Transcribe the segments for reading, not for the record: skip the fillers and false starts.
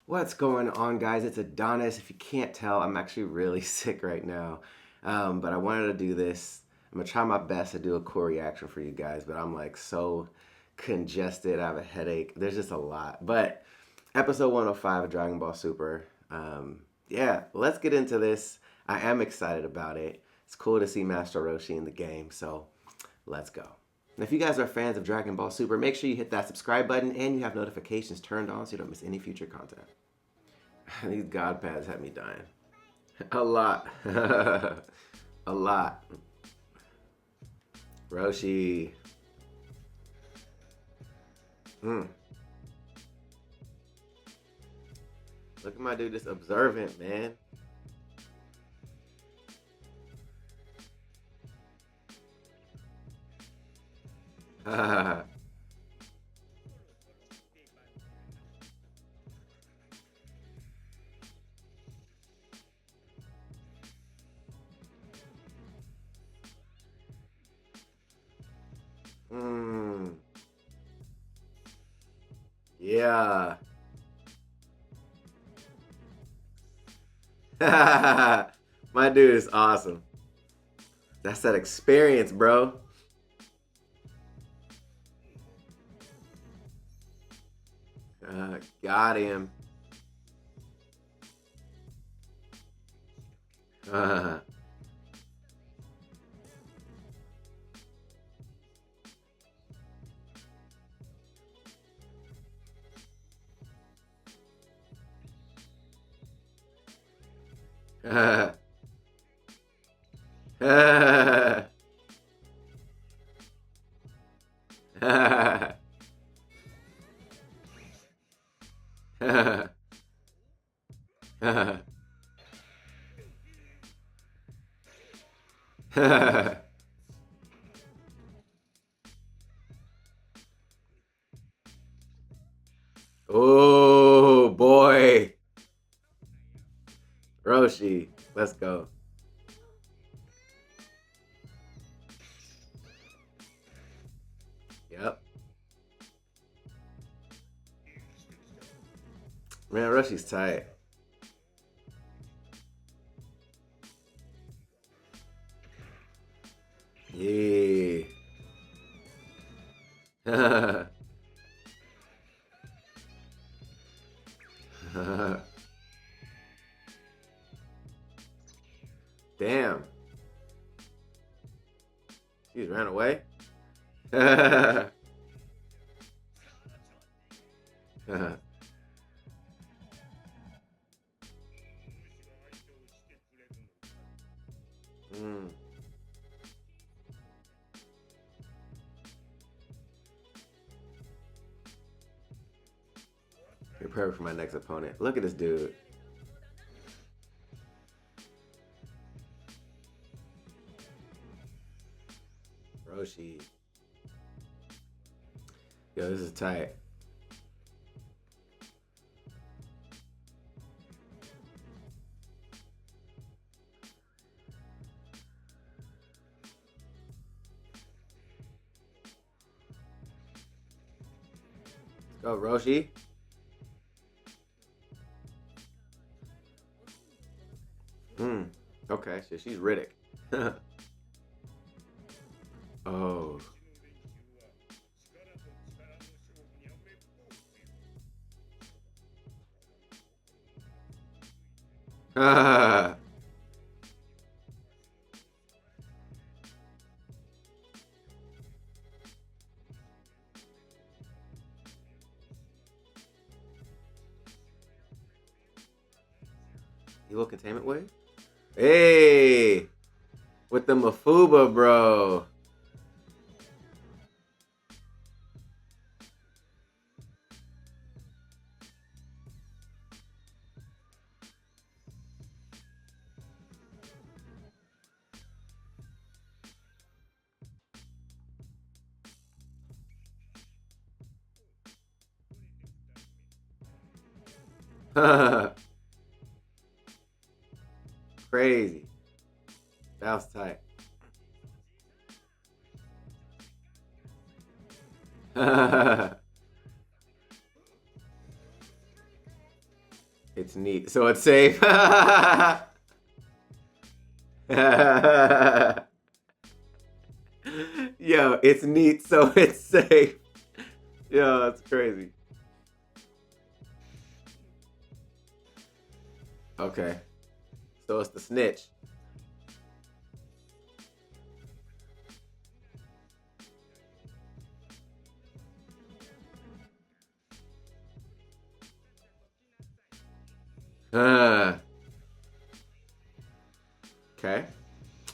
What's going on, guys? It's Adonis. If you can't tell, I'm actually really sick right now. But I wanted to do this. I'm gonna try my best to do a cool reaction for you guys, but I'm like so congested. I have a headache. There's just a lot. But episode 105 of Dragon Ball Super. Yeah, let's get into this. I am excited about it. It's cool to see Master Roshi in the game, so let's go. And if you guys are fans of Dragon Ball Super, make sure you hit that subscribe button and you have notifications turned on so you don't miss any future content. These God pads had me dying. A lot. A lot. Roshi. Mm. Look at my dude, just observant, man. mm. Yeah. My dude is awesome. That's that experience, bro. Got him. Oh boy, Roshi, let's go. Yep, man, Roshi's tight. Yeah. Damn, he's ran away. mm. Prepare for my next opponent. Look at this dude. Roshi. Yo, this is tight. Let's go, Roshi. Hmm. Okay, so she's Riddick. Oh. Evil containment wave? Hey! With the Mafuba, bro. Crazy. That was tight. It's neat. So it's safe. Yo, it's neat, so it's safe. Yo, that's crazy. Okay. So it's the snitch. Uh, okay.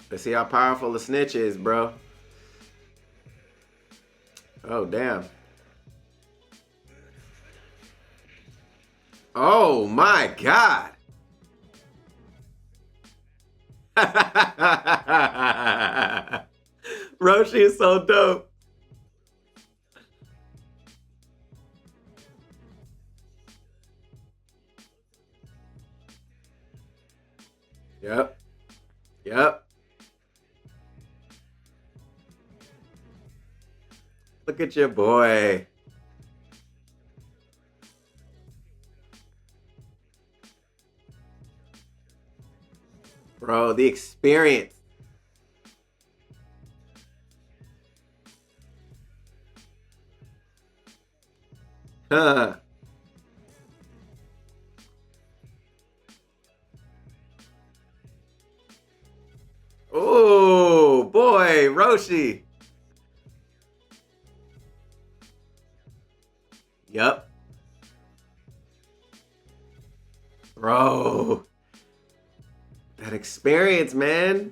Let's see how powerful the snitch is, bro. Oh, damn. Oh, my God. Roshi is so dope. Yep. Yep. Look at your boy. Bro, the experience. Huh. Oh, boy, Roshi. Yep. Bro, that experience, man.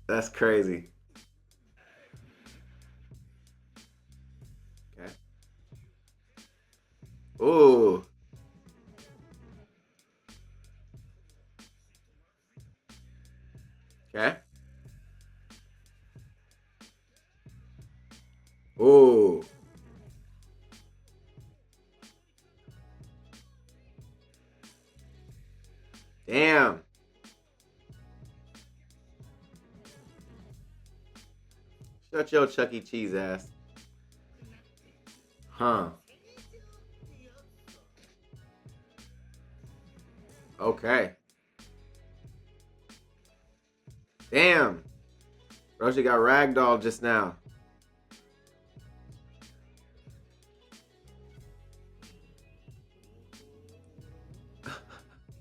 That's crazy. Okay. Ooh. Okay. Ooh. Damn. Shut your Chuck E. Cheese ass. Huh. Okay. Damn. Roshi got ragdoll just now.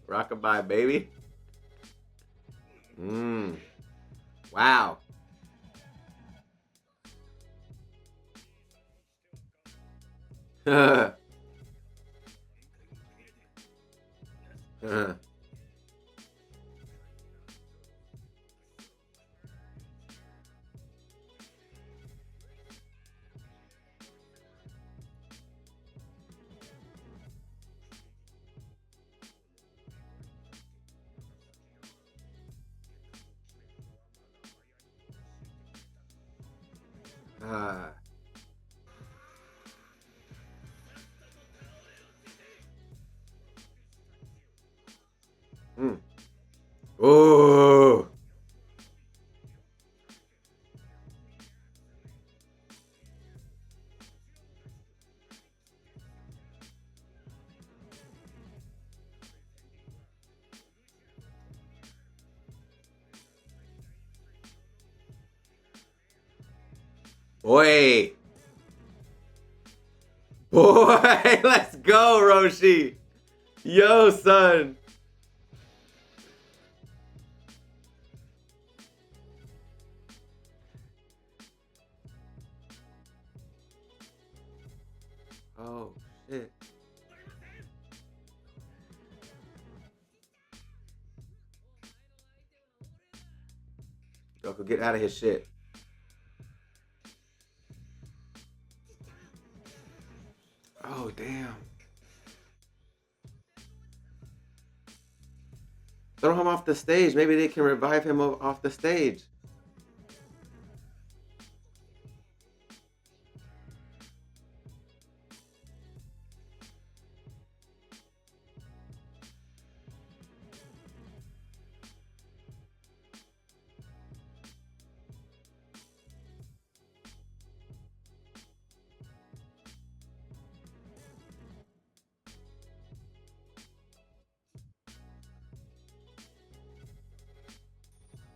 Rockabye, baby. Mmm. Wow. Ah. Mm. Ooh. Boy. Boy. Let's go, Roshi. Yo, son. Oh, shit. Goku, get out of his shit. Oh, damn. Throw him off the stage. Maybe they can revive him off the stage.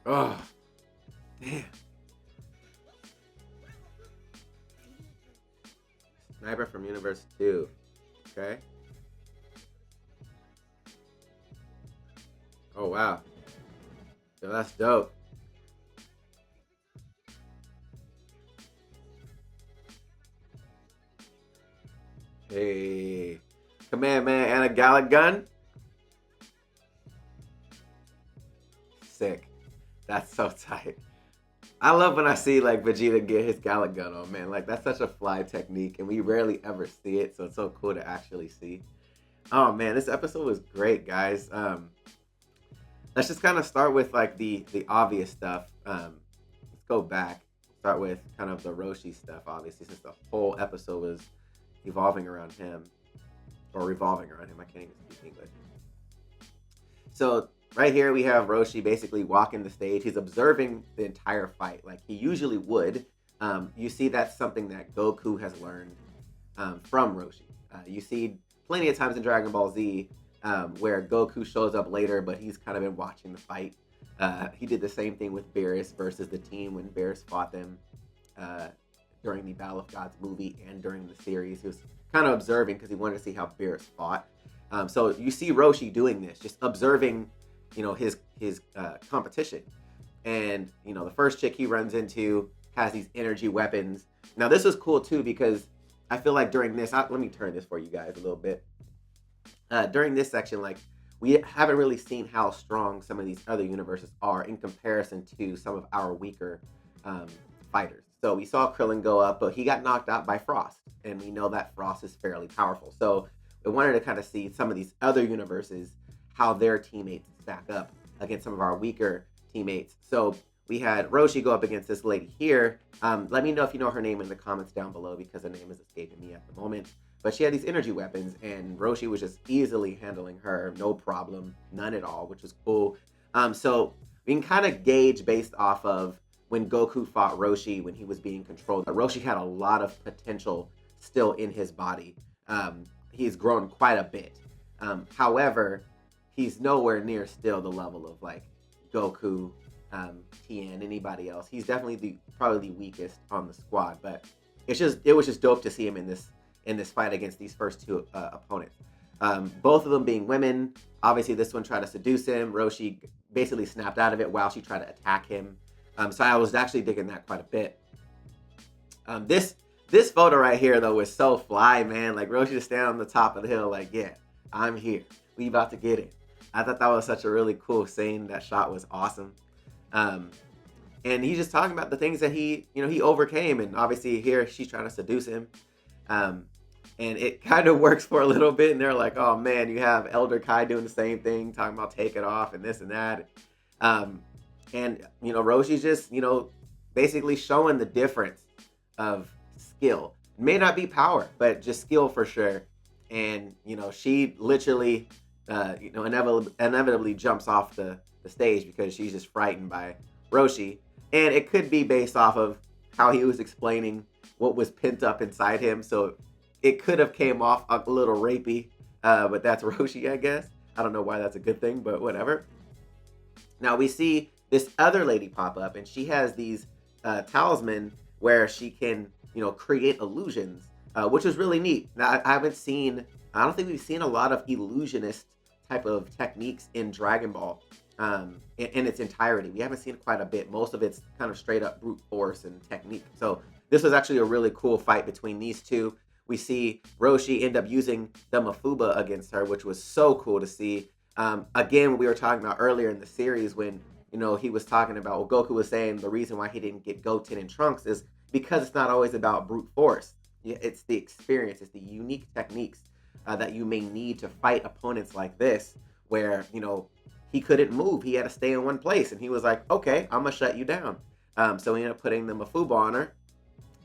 Oh, damn. Sniper from Universe 2. Okay. Oh, wow. So that's dope. Hey. Command Man and a Gallic gun? Sick. That's so tight. I love when I see like Vegeta get his Gallic gun on, man. Like that's such a fly technique, and we rarely ever see it, so it's so cool to actually see. Oh man, this episode was great, guys. Let's just kind of start with like the obvious stuff. Let's go back. Start with kind of the Roshi stuff, obviously, since the whole episode was evolving around him or revolving around him. I can't even speak English. So right here we have Roshi basically walking the stage. He's observing the entire fight like he usually would. You see that's something that Goku has learned from Roshi. You see plenty of times in Dragon Ball Z where Goku shows up later, but he's kind of been watching the fight. He did the same thing with Beerus versus the team when Beerus fought them during the Battle of Gods movie and during the series. He was kind of observing because he wanted to see how Beerus fought. So you see Roshi doing this, just observing, his competition. And, the first chick he runs into has these energy weapons. Now, this was cool, too, because I feel like during this, let me turn this for you guys a little bit. During this section, like, we haven't really seen how strong some of these other universes are in comparison to some of our weaker fighters. So we saw Krillin go up, but he got knocked out by Frost. And we know that Frost is fairly powerful. So we wanted to kind of see some of these other universes, how their teammates stack up against some of our weaker teammates. So we had Roshi go up against this lady here. Let me know if you know her name in the comments down below because the name is escaping me at the moment. But she had these energy weapons, and Roshi was just easily handling her, no problem, none at all, which was cool. So we can kind of gauge based off of when Goku fought Roshi when he was being controlled. Roshi had a lot of potential still in his body. He's grown quite a bit. However, he's nowhere near still the level of like Goku, Tien, anybody else. He's definitely probably the weakest on the squad, but it was just dope to see him in this fight against these first two opponents. Both of them being women. Obviously, this one tried to seduce him. Roshi basically snapped out of it while she tried to attack him. So I was actually digging that quite a bit. This photo right here, though, was so fly, man. Like, Roshi just standing on the top of the hill like, yeah, I'm here. We about to get it. I thought that was such a really cool scene. That shot was awesome. And he's just talking about the things that he overcame. And obviously here she's trying to seduce him. And it kind of works for a little bit. And they're like, oh, man, you have Elder Kai doing the same thing, talking about take it off and this and that. And, Roshi's just, basically showing the difference of skill. It may not be power, but just skill for sure. And, she literally, inevitably jumps off the stage because she's just frightened by Roshi. And it could be based off of how he was explaining what was pent up inside him. So it could have came off a little rapey, but that's Roshi, I guess. I don't know why that's a good thing, but whatever. Now we see this other lady pop up, and she has these talisman where she can, create illusions, which was really neat. Now I don't think we've seen a lot of illusionist type of techniques in Dragon Ball in its entirety. We haven't seen quite a bit. Most of it's kind of straight up brute force and technique. So this was actually a really cool fight between these two. We see Roshi end up using the Mafuba against her, which was so cool to see. Again, we were talking about earlier in the series when, he was talking about, Goku was saying the reason why he didn't get Goten and Trunks is because it's not always about brute force. It's the experience, it's the unique techniques that you may need to fight opponents like this, where, he couldn't move. He had to stay in one place. And he was like, okay, I'm going to shut you down. So he ended up putting the Mafuba on her,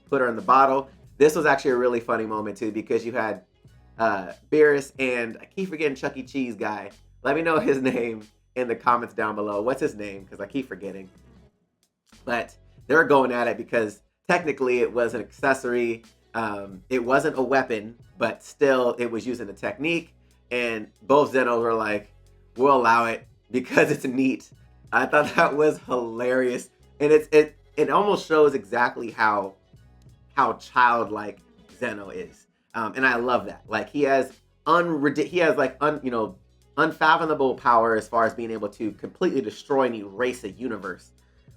put her in the bottle. This was actually a really funny moment, too, because you had Beerus and I keep forgetting Chuck E. Cheese guy. Let me know his name in the comments down below. What's his name? Because I keep forgetting. But they're going at it because technically it was an accessory. It wasn't a weapon, but still it was using a technique. And both Zenos were like, we'll allow it because it's neat. I thought that was hilarious, and it almost shows exactly how childlike Zeno is, and I love that. Like he has like unfathomable power as far as being able to completely destroy and erase a universe,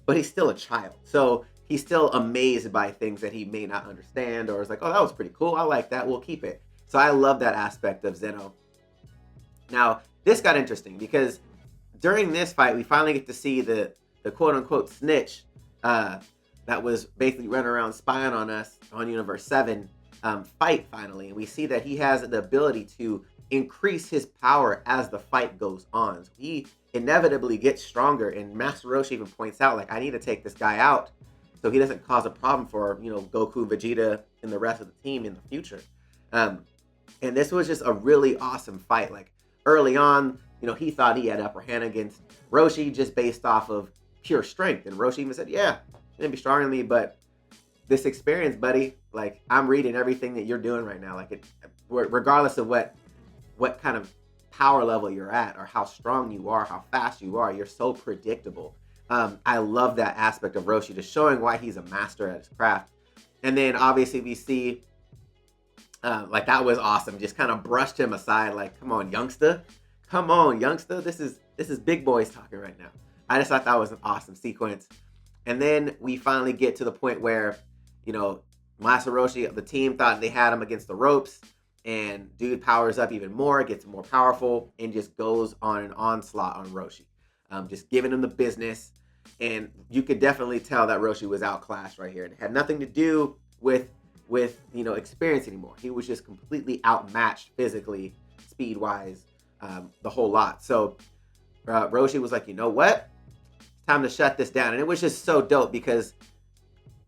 but he's still a child, so he's still amazed by things that he may not understand, or is like, oh, that was pretty cool. I like that. We'll keep it. So I love that aspect of Zeno. Now this got interesting because during this fight, we finally get to see the quote unquote snitch that was basically running around spying on us on Universe 7 fight finally. And we see that he has the ability to increase his power as the fight goes on. So he inevitably gets stronger. And Master Roshi even points out, like, I need to take this guy out so he doesn't cause a problem for, Goku, Vegeta, and the rest of the team in the future. And this was just a really awesome fight. Like, early on, he thought he had upper hand against Roshi just based off of pure strength. And Roshi even said, yeah, you're going to be stronger than me, but this experience, buddy, like, I'm reading everything that you're doing right now. Like, regardless of what kind of power level you're at or how strong you are, how fast you are, you're so predictable. I love that aspect of Roshi, just showing why he's a master at his craft. And then obviously we see, like, that was awesome. Just kind of brushed him aside, like, come on, youngster. Come on, youngster. This is big boys talking right now. I just thought that was an awesome sequence. And then we finally get to the point where, Master Roshi, the team thought they had him against the ropes, and dude powers up even more, gets more powerful, and just goes on an onslaught on Roshi, just giving him the business. And you could definitely tell that Roshi was outclassed right here. It had nothing to do with experience anymore. He was just completely outmatched physically, speed wise, the whole lot. So Roshi was like, you know what? Time to shut this down. And it was just so dope because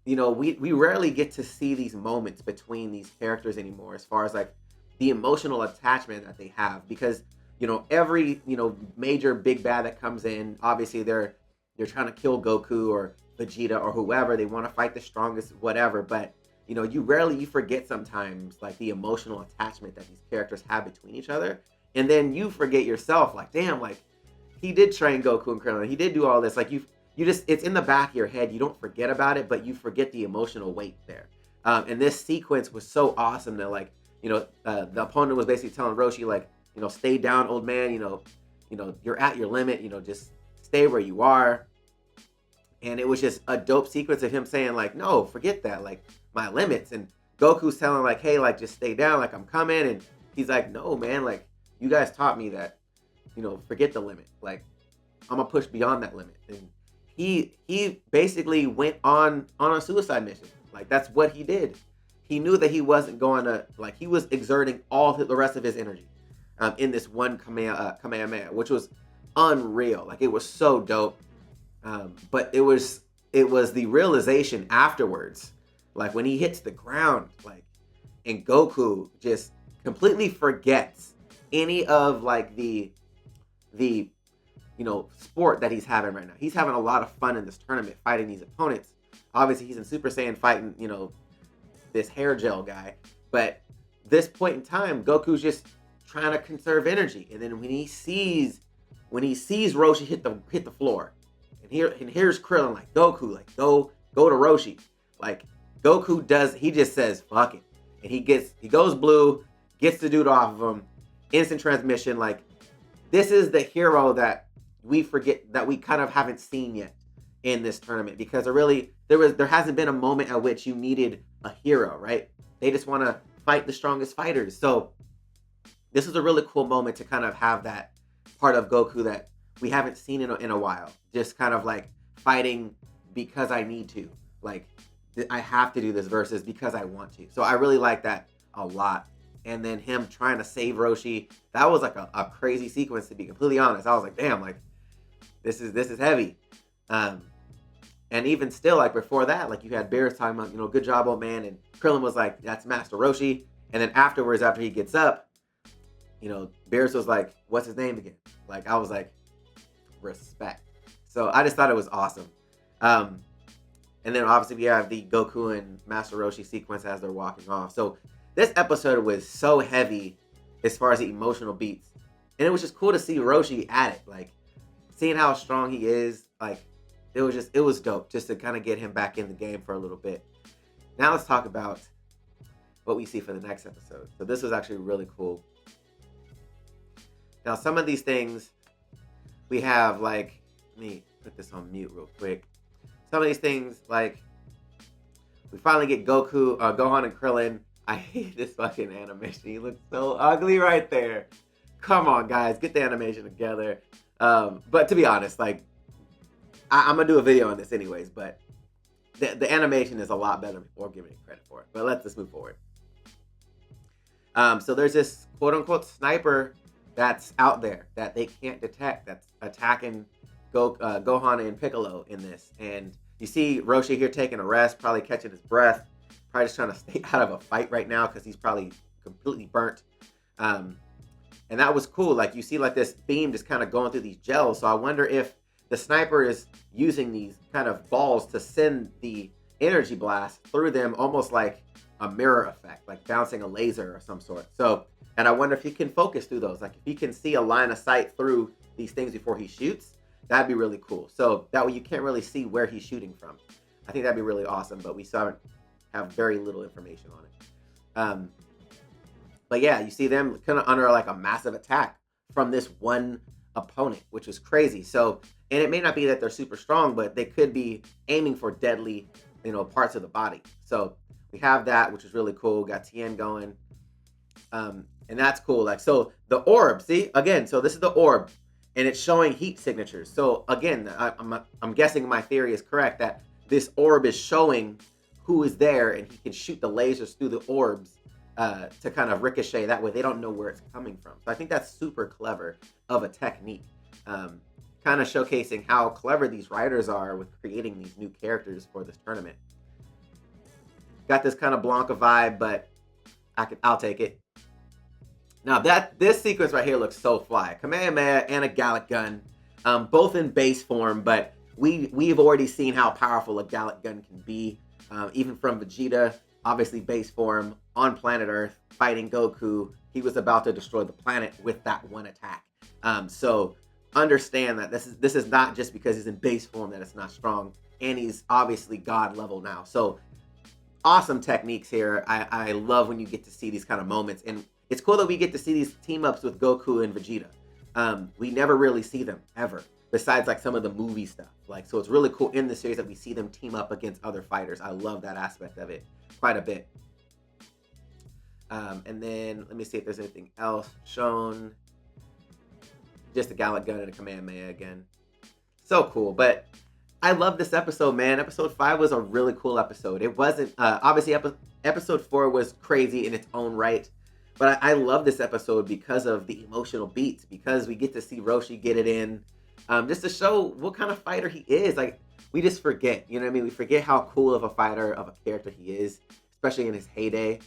we rarely get to see these moments between these characters anymore, as far as like the emotional attachment that they have. Because every major big bad that comes in, obviously they're trying to kill Goku or Vegeta or whoever. They want to fight the strongest, whatever. But you forget sometimes, like, the emotional attachment that these characters have between each other. And then you forget yourself, like, damn, like, he did train Goku and Krillin. He did do all this. Like, you just, it's in the back of your head. You don't forget about it, but you forget the emotional weight there. And this sequence was so awesome that, like, the opponent was basically telling Roshi, like, stay down, old man. You're at your limit. Just stay where you are. And it was just a dope sequence of him saying, like, no, forget that. Like, my limits. And Goku's telling, like, hey, like, just stay down. Like, I'm coming. And he's like, no, man. Like, you guys taught me that, forget the limit. Like, I'm going to push beyond that limit. And he basically went on a suicide mission. Like, that's what he did. He knew that he wasn't going to, like, he was exerting all the rest of his energy in this one Kamehameha, which was unreal. Like, it was so dope. But it was the realization afterwards, like, when he hits the ground, like, and Goku just completely forgets any of, like, the sport that he's having right now. He's having a lot of fun in this tournament fighting these opponents. Obviously, he's in Super Saiyan fighting, this hair gel guy. But this point in time, Goku's just trying to conserve energy. And then when he sees Roshi hit the floor, and here's Krillin, like, Goku, like, go to Roshi. Like, he just says, fuck it. And he goes blue, gets the dude off of him, instant transmission. Like, this is the hero that we forget, that we kind of haven't seen yet in this tournament, because there hasn't been a moment at which you needed a hero, right? They just want to fight the strongest fighters. So this is a really cool moment to kind of have that part of Goku that we haven't seen in a while. Just kind of like fighting because I need to. Like, I have to do this versus because I want to. So I really like that a lot. And then him trying to save Roshi, that was like a crazy sequence, to be completely honest. I was like, damn, like, this is heavy. And even still, like, before that, like, you had Beerus talking about, good job, old man. And Krillin was like, that's Master Roshi. And then afterwards, after he gets up, Beerus was like, what's his name again? Like, I was like, respect. So I just thought it was awesome. And then obviously we have the Goku and Master Roshi sequence as they're walking off. So this episode was so heavy as far as the emotional beats. And it was just cool to see Roshi at it. Like, seeing how strong he is, like it was dope just to kind of get him back in the game for a little bit. Now let's talk about what we see for the next episode. So this was actually really cool. Now some of these things we have, like, let me put this on mute real quick. Some of these things, like, we finally get Goku, Gohan and Krillin. I hate this fucking animation. He looks so ugly right there. Come on, guys, get the animation together. But to be honest, like, I'm gonna do a video on this anyways, but the animation is a lot better before giving it credit for it. But let's just move forward. So there's this quote unquote sniper that's out there that they can't detect, that's attacking Gohan and Piccolo in this. And you see Roshi here taking a rest, probably catching his breath, probably just trying to stay out of a fight right now because he's probably completely burnt. And that was cool. Like, you see like this beam just kind of going through these gels. So I wonder if the sniper is using these kind of balls to send the energy blast through them, almost like a mirror effect, like bouncing a laser or some sort. So, and I wonder if he can focus through those. Like, if he can see a line of sight through these things before he shoots, that'd be really cool. So that way you can't really see where he's shooting from. I think that'd be really awesome, but we still have very little information on it. But yeah, you see them kind of under like a massive attack from this one opponent, which is crazy. So, and it may not be that they're super strong, but they could be aiming for deadly, parts of the body. So we have that, which is really cool. Got Tien going. And that's cool. Like, so the orb, see, again, so this is the orb and it's showing heat signatures. So again, I'm guessing my theory is correct that this orb is showing who is there, and he can shoot the lasers through the orbs to kind of ricochet. That way they don't know where it's coming from. So I think that's super clever of a technique. Kind of showcasing how clever these writers are with creating these new characters for this tournament. Got this kind of Blanca vibe, but I'll take it. Now this sequence right here looks so fly. Kamehameha and a Gallic gun, both in base form, but we've already seen how powerful a Gallic gun can be, even from Vegeta, obviously base form on planet Earth, fighting Goku. He was about to destroy the planet with that one attack. So understand that this is not just because he's in base form that it's not strong, and he's obviously God level now. So awesome techniques here. I love when you get to see these kind of moments, and it's cool that we get to see these team ups with Goku and Vegeta. We never really see them ever, besides like some of the movie stuff. Like, so it's really cool in the series that we see them team up against other fighters. I love that aspect of it quite a bit. And then let me see if there's anything else shown. Just a Gallic gun and a Kamehameha again. So cool. But I love this episode, man. Episode 5 was a really cool episode. It wasn't, obviously episode 4 was crazy in its own right. But I love this episode because of the emotional beats, because we get to see Roshi get it in, just to show what kind of fighter he is. Like, we just forget, you know what I mean? We forget how cool of a fighter, of a character he is, especially in his heyday.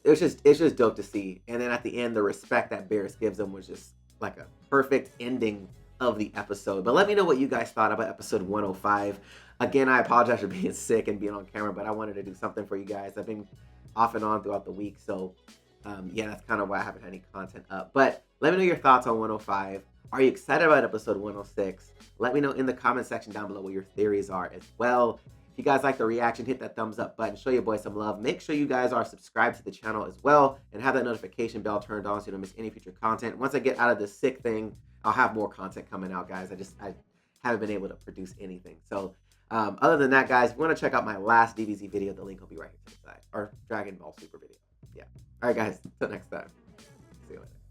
It's just dope to see. And then at the end, the respect that Beerus gives him was just like a perfect ending of the episode. But let me know what you guys thought about episode 105. Again, I apologize for being sick and being on camera, but I wanted to do something for you guys. I've been off and on throughout the week, so yeah, that's kind of why I haven't had any content up. But let me know your thoughts on 105. Are you excited about episode 106? Let me know in the comment section down below what your theories are as well. If you guys like the reaction, hit that thumbs up button, show your boy some love. Make sure you guys are subscribed to the channel as well and have that notification bell turned on so you don't miss any future content. Once I get out of this sick thing, I'll have more content coming out, guys. I haven't been able to produce anything. So other than that, guys, if you want to check out my last DBZ video, the link will be right here to the side. Or Dragon Ball Super video. Yeah. All right, guys. Until next time. See you later.